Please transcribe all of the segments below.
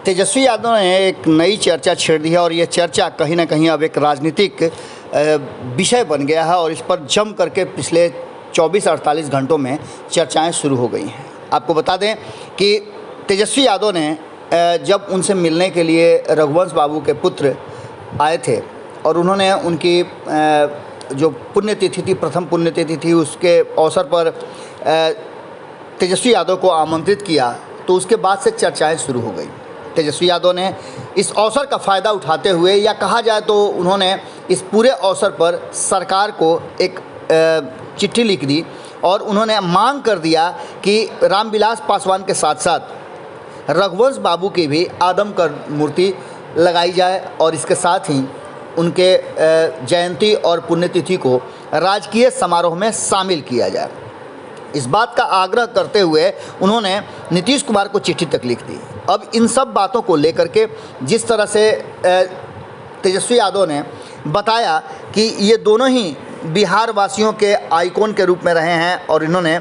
तेजस्वी यादव ने एक नई चर्चा छेड़ दी है और ये चर्चा कहीं ना कहीं अब एक राजनीतिक विषय बन गया है और इस पर जम करके पिछले 24-48 घंटों में चर्चाएं शुरू हो गई हैं। आपको बता दें कि तेजस्वी यादव ने जब उनसे मिलने के लिए रघुवंश बाबू के पुत्र आए थे और उन्होंने उनकी जो पुण्यतिथि थी, प्रथम पुण्यतिथि थी, उसके अवसर पर तेजस्वी यादव को आमंत्रित किया, तो उसके बाद से चर्चाएं शुरू हो गई। तेजस्वी यादव ने इस अवसर का फ़ायदा उठाते हुए, या कहा जाए तो उन्होंने इस पूरे अवसर पर सरकार को एक चिट्ठी लिख दी और उन्होंने मांग कर दिया कि रामविलास पासवान के साथ साथ रघुवंश बाबू की भी आदमकद मूर्ति लगाई जाए और इसके साथ ही उनके जयंती और पुण्यतिथि को राजकीय समारोह में शामिल किया जाए। इस बात का आग्रह करते हुए उन्होंने नीतीश कुमार को चिट्ठी तक लिख दी। अब इन सब बातों को लेकर के जिस तरह से तेजस्वी यादव ने बताया कि ये दोनों ही बिहार वासियों के आइकॉन के रूप में रहे हैं और इन्होंने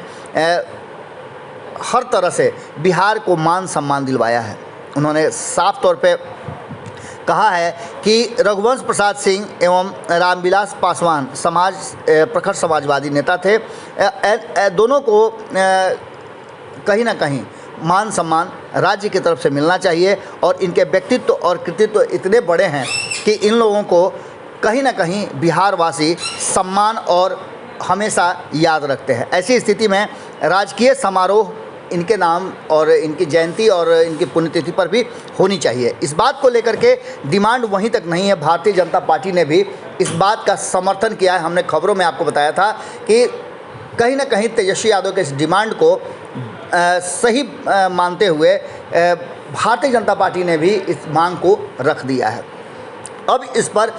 हर तरह से बिहार को मान सम्मान दिलवाया है। उन्होंने साफ तौर पे कहा है कि रघुवंश प्रसाद सिंह एवं रामविलास पासवान प्रखर समाजवादी नेता थे। दोनों को कहीं ना कहीं मान सम्मान राज्य की तरफ से मिलना चाहिए और इनके व्यक्तित्व और कृतित्व इतने बड़े हैं कि इन लोगों को कहीं ना कहीं बिहारवासी सम्मान और हमेशा याद रखते हैं। ऐसी स्थिति में राजकीय समारोह इनके नाम और इनकी जयंती और इनकी पुण्यतिथि पर भी होनी चाहिए। इस बात को लेकर के डिमांड वहीं तक नहीं है। भारतीय जनता पार्टी ने भी इस बात का समर्थन किया है। हमने खबरों में आपको बताया था कि कहीं ना कहीं तेजस्वी यादव के इस डिमांड को सही मानते हुए भारतीय जनता पार्टी ने भी इस मांग को रख दिया है। अब इस पर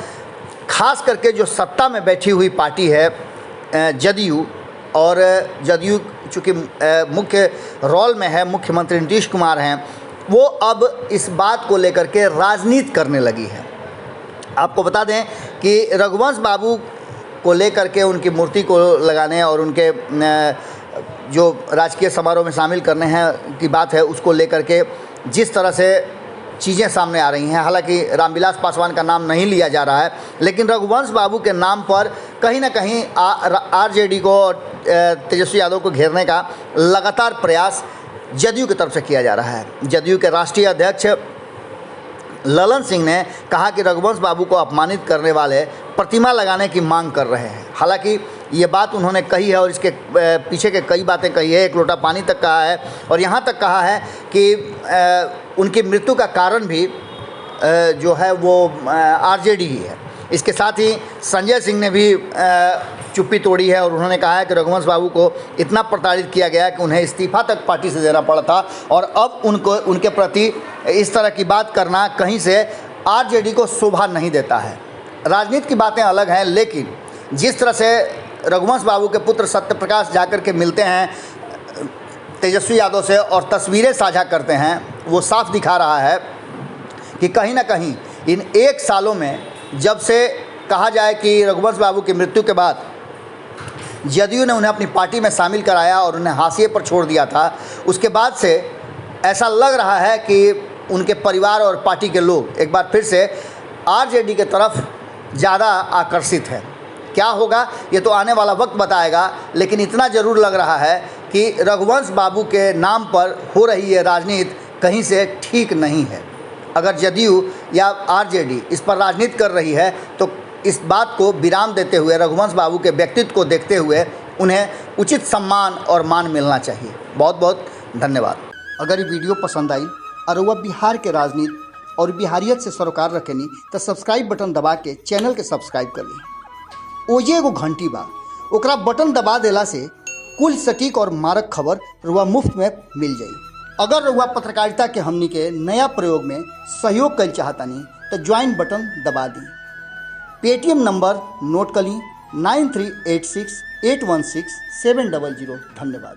खास करके जो सत्ता में बैठी हुई पार्टी है जदयू, और जदयू चूँकि मुख्य रोल में है, मुख्यमंत्री नीतीश कुमार हैं, वो अब इस बात को लेकर के राजनीति करने लगी है। आपको बता दें कि रघुवंश बाबू को लेकर के उनकी मूर्ति को लगाने और उनके जो राजकीय समारोह में शामिल करने हैं की बात है, उसको लेकर के जिस तरह से चीज़ें सामने आ रही हैं, हालांकि रामविलास पासवान का नाम नहीं लिया जा रहा है, लेकिन रघुवंश बाबू के नाम पर कहीं ना कहीं आरजेडी को और तेजस्वी यादव को घेरने का लगातार प्रयास जदयू की तरफ से किया जा रहा है। जदयू के राष्ट्रीय अध्यक्ष ललन सिंह ने कहा कि रघुवंश बाबू को अपमानित करने वाले प्रतिमा लगाने की मांग कर रहे हैं। हालांकि ये बात उन्होंने कही है और इसके पीछे के कई बातें कही है, एक लोटा पानी तक कहा है और यहाँ तक कहा है कि उनकी मृत्यु का कारण भी जो है वो आरजेडी ही है। इसके साथ ही संजय सिंह ने भी चुप्पी तोड़ी है और उन्होंने कहा है कि रघुवंश बाबू को इतना प्रताड़ित किया गया कि उन्हें इस्तीफा तक पार्टी से देना पड़ा था और अब उनके प्रति इस तरह की बात करना कहीं से आरजेडी को शोभा नहीं देता है। राजनीति की बातें अलग हैं, लेकिन जिस तरह से रघुवंश बाबू के पुत्र सत्यप्रकाश जाकर के मिलते हैं तेजस्वी यादव से और तस्वीरें साझा करते हैं, वो साफ दिखा रहा है कि कहीं ना कहीं इन 1 सालों में, जब से कहा जाए कि रघुवंश बाबू की मृत्यु के बाद जदयू ने उन्हें अपनी पार्टी में शामिल कराया और उन्हें हाशिए पर छोड़ दिया था, उसके बाद से ऐसा लग रहा है कि उनके परिवार और पार्टी के लोग एक बार फिर से आरजेडी के तरफ ज़्यादा आकर्षित है। क्या होगा ये तो आने वाला वक्त बताएगा, लेकिन इतना ज़रूर लग रहा है कि रघुवंश बाबू के नाम पर हो रही ये राजनीति कहीं से ठीक नहीं है। अगर जदयू या आरजेडी इस पर राजनीति कर रही है तो इस बात को विराम देते हुए, रघुवंश बाबू के व्यक्तित्व को देखते हुए उन्हें उचित सम्मान और मान मिलना चाहिए। बहुत बहुत धन्यवाद। अगर ये वीडियो पसंद आई और वह बिहार के राजनीति और बिहारियत से सरोकार रखेनी तो सब्सक्राइब बटन दबा के चैनल के सब्सक्राइब कर ली। ओजे एगो घंटी बा, ओकरा बटन दबा देला से कुल सटीक और मारक खबर रुआ मुफ्त में मिल जाई। अगर रुआ पत्रकारिता के हमनी के नया प्रयोग में सहयोग कर चाहतानी तो ज्वाइन बटन दबा दी। पेटीएम नंबर नोट कर ली 9386816700। धन्यवाद।